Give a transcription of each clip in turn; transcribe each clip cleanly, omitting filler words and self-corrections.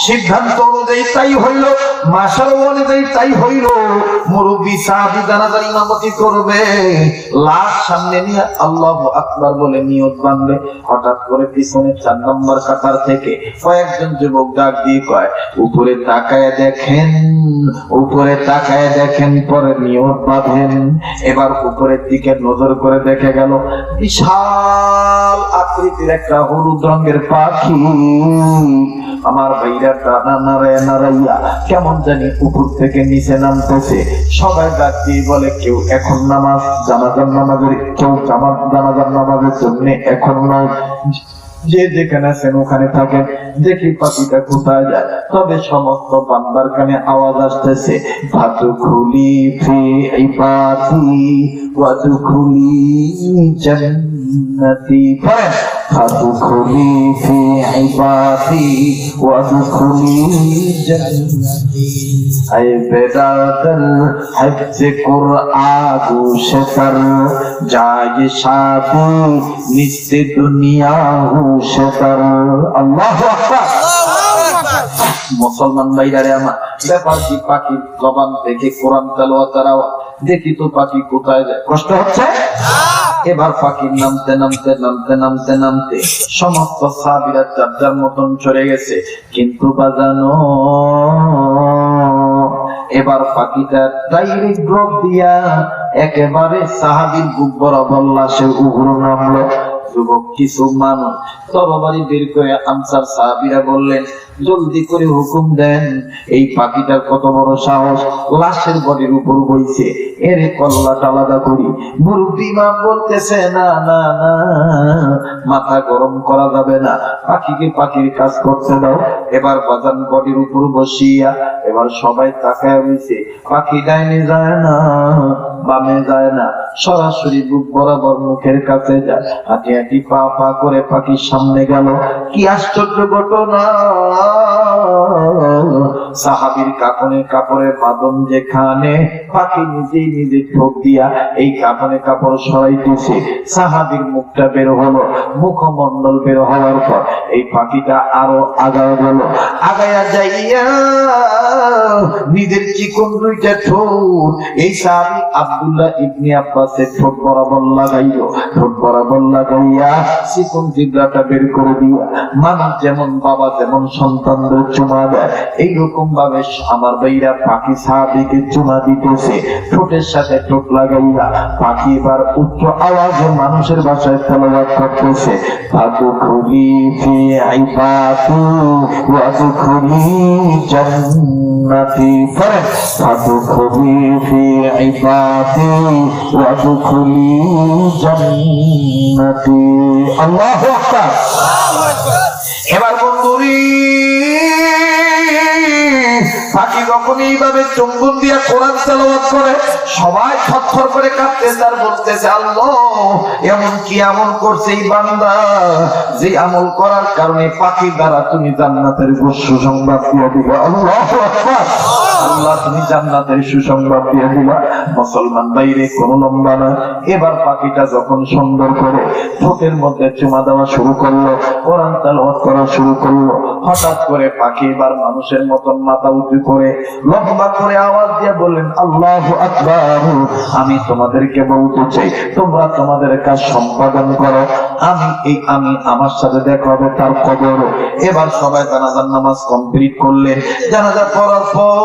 সিদ্ধান্ত অনুযায়ী তাই হইল, মাসার অনুযায়ী তাই হইল। মুরব্বী সাহাবী জানাজার ইমামতি করবে, লাশ সামনে নিয়ে আল্লাহু আকবার বলে নিয়ত বাঁধবে। হঠাৎ করে পিছনে 4 নম্বর কাতার থেকে কয়েকজন যুবক ডাক দিয়ে কয়, উপরে তাকায় দেখেন, উপরে তাকায় দেখেন, পরে নিয়ত বাঁধেন। এবার উপরের দিকে নজর করে দেখে গেল বিশাল আকৃতির একটা হলুদ রঙের পাখি। আমার ভাইরা টানা নাড়াইয়া নাড়াইয়া কেমন জানি উপর থেকে নিচে নামতেছে। সবাই ডাক দিয়ে বলে, কেউ এখন নামাজ জানাজার নামাজের, কেউ জানাজার নামাজের জন্য এখন নয়, যে যেখানে আছেন ওখানে থাকেন, দেখি পাখিটা কোথায় যায়। তবে সমস্ত বান্দার কানে আওয়াজ আসতেছে, ফাদখুলি ফি ইবাদি ওয়াদখুলি জান্নাতি। ফাদখুলি ফি ইবাদি ওয়াদখুলি জান্নাতি। আই বেদাতাল হিফজ কুরআন শতর যায় শাদি নিস্তে দুনিয়া শতর। আল্লাহু আকবার। মুসলমান ভাইরা আমার, ব্যাপার কি পাখির জবান থেকে কোরআন তেলাওয়াতের আওয়াজ, দেখি তো পাখি কোথায় যায়। কষ্ট হচ্ছে? এবার পাখি নামতে নামতে নামতে নামতে নামতে সমস্ত সাহাবীরা যার যার মতন চলে গেছে। কিন্তু বাজানো এবার পাখিটা ডাইরেক্ট ড্রপ দিয়া একেবারে সাহাবীর বুক বরাবর লাশে উগড়ে নামলো। যুবক কিছু মানুষ তরবারি বের করে আনসার সাহাবীরা বললেন, জলদি করে হুকুম দেন, এই পাখিটার কত বড় সাহস, লাশের বডির উপর বইছে, এরে কল্লাটা আলাদা করি। মুরব্বী ইমাম বলতেছে, না না না, মাথা গরম করা যাবে না, পাখিকে পাখির কাজ করতে দাও। এবার বাজান বডির উপর বসিয়া এবার সবাই তাকায় হইছে। পাখি ডাইনে যায় না, বামে যায় না, সরাসরি বুক বরাবর মুখের কাছে যায়। হাঁটি হাঁটি পা পা করে পাখির সামনে গেল। কি আশ্চর্য ঘটনা! সাহাবীর কাফনের কাপড়ের বাঁধন যেখানে, পাখি নিজেই নিজে ঠোক দিয়া এই কাফনের কাপড় সরাইতেছে। সাহাবীর মুখটা বের হলো, মুখমণ্ডল বের হওয়ার পর এই পাখিটা আরো আগায় গেল। আগায়া যাইয়া নিজের চিকন দুইটা ঠোঁট এই সাহাবী আব্দুল্লাহ ইবনে আব্বাসের ঠোঁট বরাবর লাগাইলো। ঠোঁট বরাবর লাগাইয়া চিকন জিহ্বাটা বের করে দিয়া, মানুষ যেমন বাবা যেমন সন্তানদের চুমা দেয়, এইরকম ভাবে আমার ভাইরা পাখি সাহাবীকে চুমা দিতেছে ঠোঁটের সাথে ঠোঁট লাগাইয়া। পাখি এবার উচ্চ আওয়াজে মানুষের ভাষায় তেলাওয়াত করতেছে, ফাদখুলি ফি ইবাদি ওয়াদখুলি জান্নাতি। ফাদখুলি ফি ইবাদি ওয়াদখুলি জান্নাতি। আল্লাহু আকবার। এবার বন্ধুরি, পাখি যখন এইভাবে চুম্বন দিয়া কোরআন তেলাওয়াত করে, সবাই থরথর করে কাঁপতেছে আর বলতেছে, আল্লাহ এমন কি আমল করছে এই বান্দা, যে আমল করার কারণে পাখির দ্বারা তুমি জান্নাতের সুসংবাদ দিয়ে দিবা। আল্লাহু আকবার। আল্লাহ তুমি জান্নাতের সুসংবাদ দিয়ে দিবা। মুসলমান বাইরে কোনো লম্বা না। এবার পাখিটা যখন সুন্দর করে ঠোঁটের মধ্যে চুমা দেওয়া শুরু করলো, কোরআন তেলাওয়াত করা শুরু করলো, হঠাৎ করে পাখি এবার মানুষের মতন মাথা উঁচু করে লম্বা করে আওয়াজ দিয়ে বললেন, আল্লাহু আকবার। আমি তোমাদেরকে বলতে চাই, তোমরা তোমাদের কাজ সম্পাদন করো, আমি আমার সাথে দেখা হবে তার কবর। এবার সবাই জানাজার নামাজ কমপ্লিট করলেন। জানাজা পড়ার পর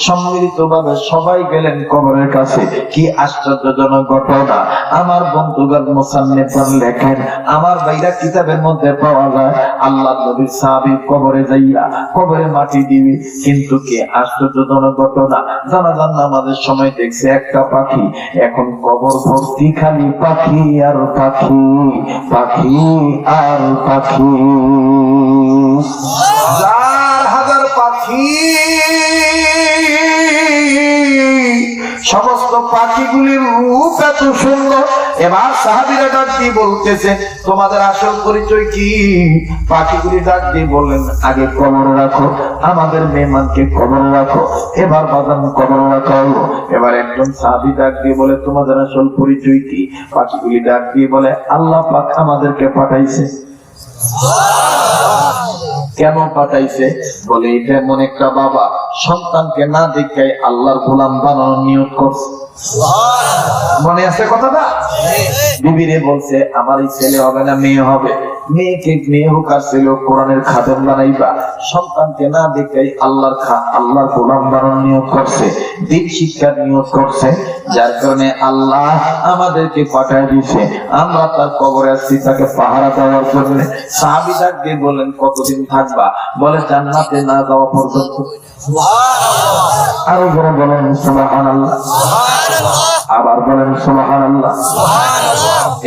সম্মিলিত ভাবে সবাই গেলেন কবরের কাছে। কি আশ্চর্যজনক ঘটনা! আমার বন্ধুগণ মুসান্নিফগণ লেখেন, আমার বাইরা কিতাবের মধ্যে পাওয়া যায়, আল্লাহ নবীর সাহাবী কবরে যাইয়া কবরে মাটি দিবি। কিন্তু কি আশ্চর্যজনক ঘটনা! জানাজার নামাজের সময় দেখছে একটা পাখি, এখন কবর ভর্তি খালি পাখি আর পাখি, পাখি আর পাখি, হাজার পাখি। সমস্ত পাখিগুলির রূপ এত সুন্দর। এবার সাহাবীরা ডাক দিয়ে বলতেছে, তোমাদের আসল পরিচয় কি? পাখিগুলি ডাক দিয়ে বললেন, আগে কবরে রাখো, আমাদের মেহমানকে কবরে রাখো। এবার বাজান কবরে রাখা হলো। এবার একজন সাহাবী ডাক দিয়ে বলে, তোমাদের আসল পরিচয় কি? পাখিগুলি ডাক দিয়ে বলে, আল্লাহ পাক আমাদেরকে পাঠাইছে। কেন পাঠাইছে? বলে এটা এমন একটা বাবা সন্তানকে না দেখে আল্লাহর গোলাম বানানোর নিয়ত করছে। মনে আছে কথাটা? বিবিরে বলছে আমার এই ছেলে হবে না মেয়ে হবে, মেয়েকে মেয়ে হোক আর ছেলে কোরআনের খাদেম বানাইবা। সন্তানকে না দেখে আল্লাহর গোলাম বানানোর নিয়ত করছে, দিন শিক্ষার নিয়ত করছে। যার কারণে আল্লাহ আমাদেরকে পাঠায় দিয়েছে, আমরা তার কবরে আসছি তাকে পাহারা দেওয়ার জন্য। সাহাবী ডাক দিয়ে বলেন কতদিন থাকবা? বলে জান্নাতে না যাওয়া পর্যন্ত। আরো বড় বলেন সুবহানাল্লাহ, আবার বলেন সুবহানাল্লাহ।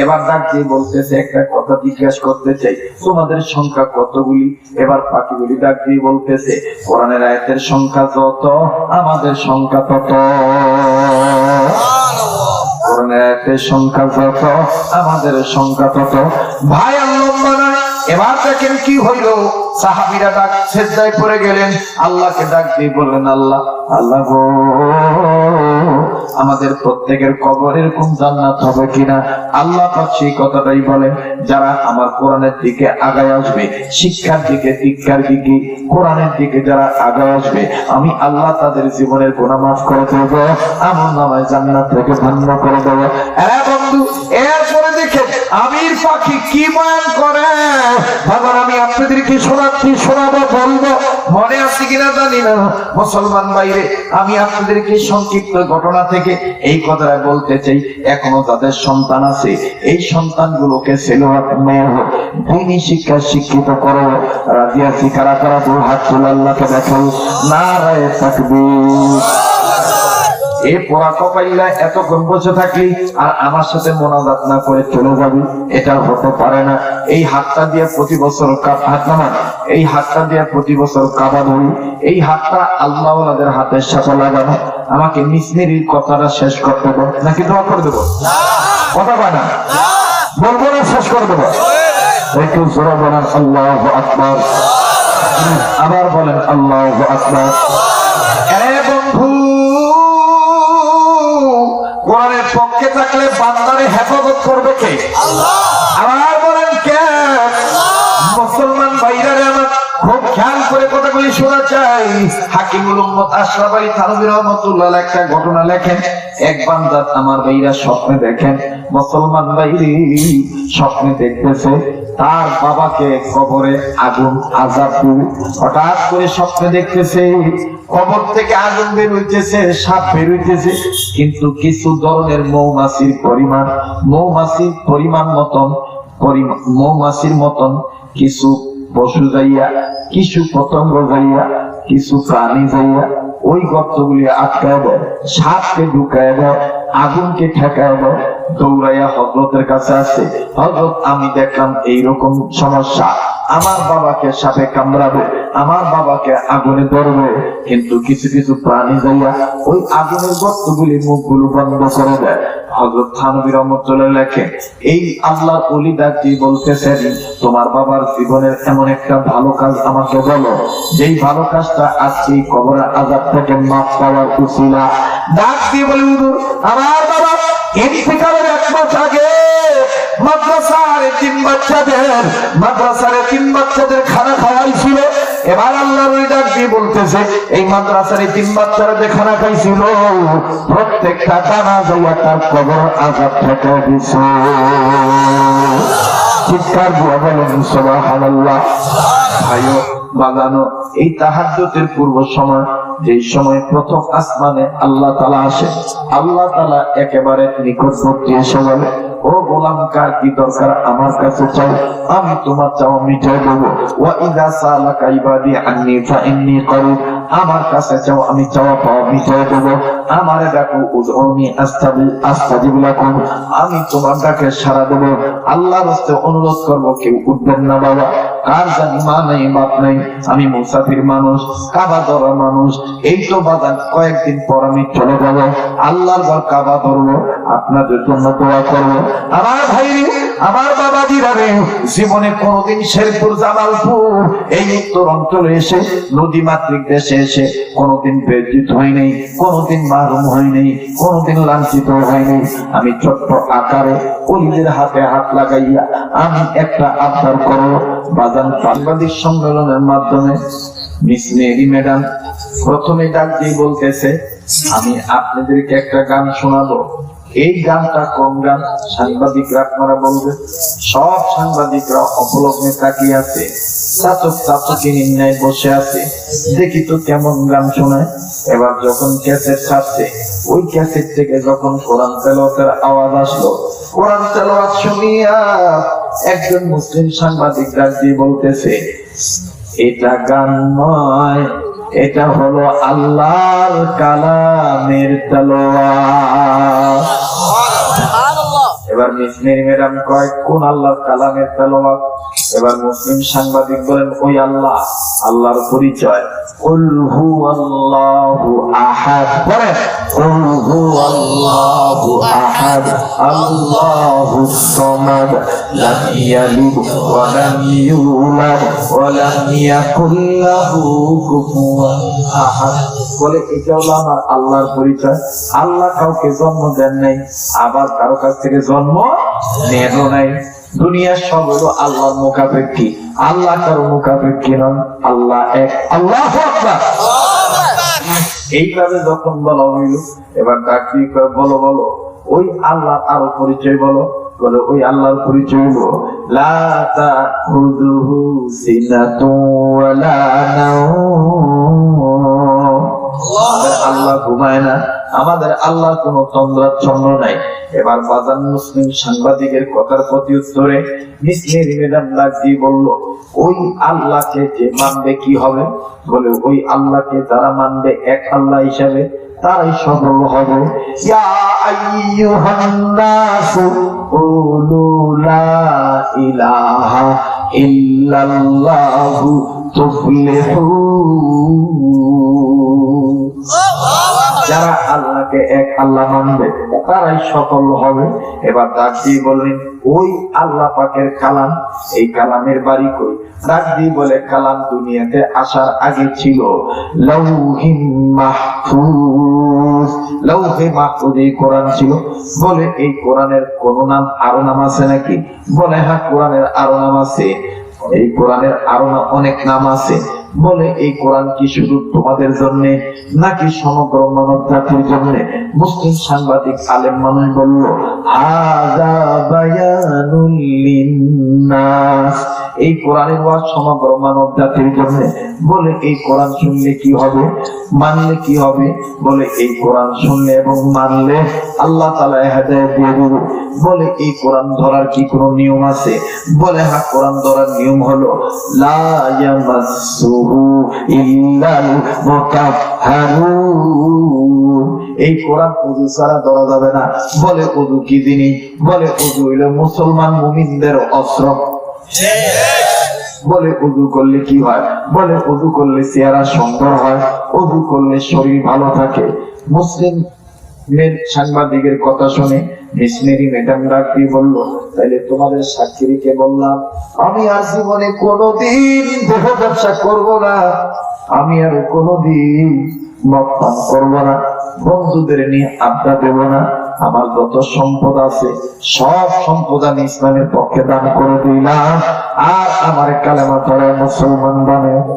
এবার ডাক দিয়ে বলতেছে একটা কথা জিজ্ঞাসা করতে চাই, তোমাদের সংখ্যা কতগুলি? এবার পাখিগুলি ডাক দিয়ে বলতেছে কোরআনের আয়াতের সংখ্যা যত আমাদের সংখ্যা তত, কোরআনের আয়াতের সংখ্যা যত আমাদের সংখ্যা তত। ভাই লম্বা নয়। এবার দেখেন কি হইল, সাহাবীরা ডাক সেজদায় পড়ে গেলেন, আল্লাহকে ডাক দিয়ে বললেন আল্লাহ আল্লাহ গো, আমাদের প্রত্যেকের কবর এরকম জান্নাত হবে কিনা? আল্লাহ পাক সেই কথাটাই বলেন, যারা আমার কোরআনের দিকে আগায় আসবে, শিক্ষার দিকে দীক্ষার দিকে কোরআনের দিকে যারা আগায় আসবে, আমি আল্লাহ তাদের জীবনের গুনাহ মাফ করে দেব, আমলনামায় জান্নাত থেকে ভান্ন করে দেব। বন্ধু এরপরে দেখেন আমির পাখি কি বয়ান করে। ভাবার আমি আপনাদেরকে শোনাবো বলবো, মনে আছে কিনা জানি না। মুসলমান বাইরে আমি আপনাদেরকে সংক্ষিপ্ত ঘটনা থেকে এই কথাটা বলতে চাই, এখনো তাদের সন্তান আছে, এই সন্তানগুলোকে ছেলে হোক মেয়ে হোক দিনী শিক্ষা শিক্ষিত করো। রাজি আছি কারা কারা? দু হাত তুলে আল্লাহকে দেখো, নারায়ে তাকবীর। এই পোড়া কপাইলা এতক্ষণ বসে থাকলি আর আমার সাথে মোনাজাত না করে চলে যাবি, এটা হতে পারে না। এই হাতটা দিয়ে প্রতি বছর হাত নামান, এই হাতটা দিয়ে প্রতি বছর কাবা ধরি, এই হাতটা আল্লাহ ওয়ালাদের হাতের সাথে লাগানো। আমাকে মিসমিরির কথাটা শেষ করতে দেবো নাকি দোয়া করে দেবো? কথা বলে না, বলবো না, শেষ করে দেবো। একটু জোরে বলেন আল্লাহু আকবার, আবার বলেন আল্লাহু আকবার। বন্ধু কোরআনের পক্ষে থাকলে বান্দারে হেফাজত করবে কে? আল্লাহ। আবার বলেন কে? মুসলমান ভাইরা রে আমার খুব খেয়াল করে কথাগুলি শোনা চাই। হাকিমুল উম্মত আশরাফ আলী থানভী রাহমাতুল্লাহ একটা ঘটনা লেখেন। এক বান্দা আমার ভাইরা স্বপ্নে দেখেন, মুসলমান ভাইরি স্বপ্নে দেখতেছে তার বাবাকে কবরে আগুন আযাব দিবে। হঠাৎ করে স্বপ্নে দেখতেছে কবর থেকে আগুন বের হইতেছে, সাপ বের হইতেছে, কিন্তু কিছু ধরনের মৌমাছির মতন কিছু পশু যাইয়া, কিছু পতঙ্গ যাইয়া, কিছু প্রাণী যাইয়া ওই গর্তগুলি আটকায় দেয়, সাপকে ঢুকায় দেয়, আগুনকে ঠেকায় দেয়। দৌড়াইয়া হযরতের কাছে আসে, হযরত আমি দেখলাম এইরকম সমস্যা, আমার বাবাকে সাপে কামড়াবে, আমার বাবাকে আগুনে ধরবে, কিন্তু কিছু কিছু প্রাণী যাইয়া ওই আগুনের গর্তগুলি মুখগুলো বন্ধ করে দেয়। হযরত থানভী রাহমাতুল্লাহ লেখেন, এই আল্লাহর ওলি ডাক দিয়ে বলতেছেন তোমার বাবার জীবনের এমন একটা ভালো কাজ আমাকে বলো, যেই ভালো কাজটা আজকে কবরের আযাব থেকে মাফ পাওয়ার উসিলা। ডাক দিয়ে বলে হুজুর আমার বাবা ইন্তিকালের 1 মাস আগে মাদ্রাসার তিন বাচ্চাদের খানা খাওয়াইছিল। এবার আল্লাহর ওলি ডাক দিয়ে বলতেছে এই মাদ্রাসার 3 বাচ্চারা যে খানা খাইছিল প্রত্যেকটা দানা যাইয়া তার কবর আযাব থেকে দিছে। চিৎকার দিয়ে বলেন সুবহানাল্লাহ। ভাইও বাগানো এই তাহাজ্জুদের পূর্ব সময়, যে সময় প্রথম আসমানে আল্লাহ তাআলা আসে, আল্লাহ তাআলা একেবারে নিকটবর্তী এসে বলে ও গোলাম কার কি দরকার আমার কাছে চাও, আমি তোমার চাওয়া মিটাই দেবো। ওয়া ইযা সালাকা ইবাদি আন্নী ফাইন্নী করিব, আমার কাছে চাও আমি চাওয়া পাওয়া মিটাই দেবো। আমারে ডাকো উদউনি আস্তাজিব লাকুম, আমি তোমার ডাকে সাড়া দেবো। আল্লাহর রাস্তায় অনুরোধ করবো কেউ উঠবেন না বাবা, কার জানি মা নাই বাপ নাই, আমি মুসাফির মানুষ, কাবা ধরা মানুষ, এই তো বাজান কয়েকদিন পর আমি চলে যাবো, আল্লাহর ঘর কাবা ধরবো, আপনাদের জন্য দোয়া করবো। আমার ভাই আমার বাবাজিরা রে, জীবনে কোনোদিন শেরপুর জামালপুর এই উত্তর অঞ্চলে এসে নদী মাতৃক দেশে এসে কোনোদিন বেজ্জিত হয়নি, কোনোদিন মারুম হয়নি, কোনোদিন লাঞ্ছিত হয়নি। আমি ছোট্ট আকারে অলিদের হাতে হাত লাগাইয়া আমি একটা আবদার করব। বাজান সাংবাদিক সম্মেলনের মাধ্যমে মিস মেরি ম্যাডাম প্রথমে ডাক দিয়ে বলতেছে, আমি আপনাদেরকে একটা গান শোনাবো। এই গানটা কোন গান? সাংবাদিকরা আপনারা বলবেন। সব সাংবাদিকরা অপলগ্নে তাকিয়ে আছে, চাচক চাচকি নিম্নায় বসে আছে, দেখি তো কেমন গান শোনায়। এবার যখন ক্যাসেট ছাড়ছে, ওই ক্যাসেট থেকে যখন কোরআন তেলাওয়াতের আওয়াজ আসলো, কোরআন তেলাওয়াত শুনিয়া একজন মুসলিম সাংবাদিক ডাক দিয়ে বলতেছে, এটা গান নয়, এটা হলো আল্লাহর কালামের তেলাওয়াত। এবার মিস মেরি ম্যাডাম কয়, কোন আল্লাহর কালামের তেলাওয়াত? এবার মুসলিম সাংবাদিক বলেন, ওই আল্লাহ, আল্লাহর পরিচয়, কুল হুয়াল্লাহু আহাদ। বলেন, কুল হুয়াল্লাহু আহাদ, আল্লাহুস সামাদ, লাম ইয়ালিদ ওয়া লাম ইউলাদ ওয়া লাম ইয়াকুল লাহু কুফুয়ান আহাদ। বলে, এটা হলো আমার আল্লাহর পরিচয়। আল্লাহ কাউকে জন্ম দেন নাই, আবার কারো কাছ থেকে জন্ম নেন নাই। দুনিয়ার সব হলো আল্লাহর মুখাপেক্ষী, আল্লাহ কারো মুখাপেক্ষী নন। আল্লাহ এক, আল্লাহু আকবার। এইভাবে যখন বলা হইল, এবার ডাকি বলো বলো ওই আল্লাহ আরো পরিচয় বলো। বলে, ওই আল্লাহর পরিচয় হলো লা তাখুযুহু সিনাতুন ওয়া লা নাওম। আল্লাহ ঘুমায় না, আমাদের আল্লাহ কোন তন্দ্রাচ্ছন্ন নাই। এবার বাজান মুসলিম সাংবাদিকের কথার প্রতি উত্তরে মিস মেরি ম্যাডাম ডাক দিয়ে বলল, ওই আল্লাহকে যে মানবে কি হবে? বলে, ওই আল্লাহকে যারা মানবে এক আল্লাহ হিসাবে, তারাই সফল হবে। ইয়া আইয়ুহান নাসু কুলু লা ইলাহা ইল্লাল্লাহু তুফলিহুন। যারা আল্লাহকে এক আল্লাহ মানবে তারাই সফল হবে। এবার ডাক দিয়ে বললেন, ওই আল্লাহ পাকের কালাম, এই কালামের বাড়ি কই? ডাক দিয়ে বলে, কালাম দুনিয়াতে আসার আগে ছিল লাউহিম মাহফুজ। লাউহে মাহফুজ এই কোরআন ছিল। বলে, এই কোরআনের কোন নাম আরো নাম আছে নাকি? বলে, হ্যাঁ, কোরআনের আরো নাম আছে। এই কোরআনের আরো অনেক নাম আছে। বলে, এই কোরআন কি শুধু তোমাদের জন্য নাকি সমগ্র মানব জাতির জন্য? মুসলিম সাংবাদিক আলেম মানুষ বলল, হাযা বায়ানুল লিন্নাস। এই কোরআনের ওয়াজ সমগ্র মানব জাতির জন্য। বলে, এই কোরআন শুনলে কি হবে, মানলে কি হবে? বলে, এই কোরআন শুনলে এবং মানলে আল্লাহ তাআলা হেদায়েত দিয়ে দিবে। বলে, এই কোরআন ধরার কি কোনো নিয়ম আছে? বলে, হ্যাঁ, কোরআন ধরার নিয়ম হলো লা ইয়ামাসসুহু ইল্লাল মুতাহহারুন। এই কোরআন ওযু ছাড়া ধরা যাবে না। বলে, ওযু কি জিনিস? বলে, ওযু হলো মুসলমান মুমিনদের অস্ত্র। বলে, ওযু করলে কি হয়? বলে, ওযু করলে চেহারা সুন্দর হয়, ওযু করলে শরীর ভালো থাকে। মুসলিম সাংবাদিকের কথা শুনে মিস মেরি ম্যাডাম ডাক দিয়ে বলল, তাইলে তোমাদের সাক্ষীকে বললাম, আমি আর জীবনে কোনোদিন দেহ ব্যবসা করব না, আমি আর কোনোদিন মদ পান করবো না, বন্ধুদের নিয়ে আড্ডা দেব না। আমার যত সম্পদ আছে সব সম্পদ আমি ইসলামের পক্ষে দান করে দিলাম, আর আমার কালেমা পড়ে মুসলমান বানাবো।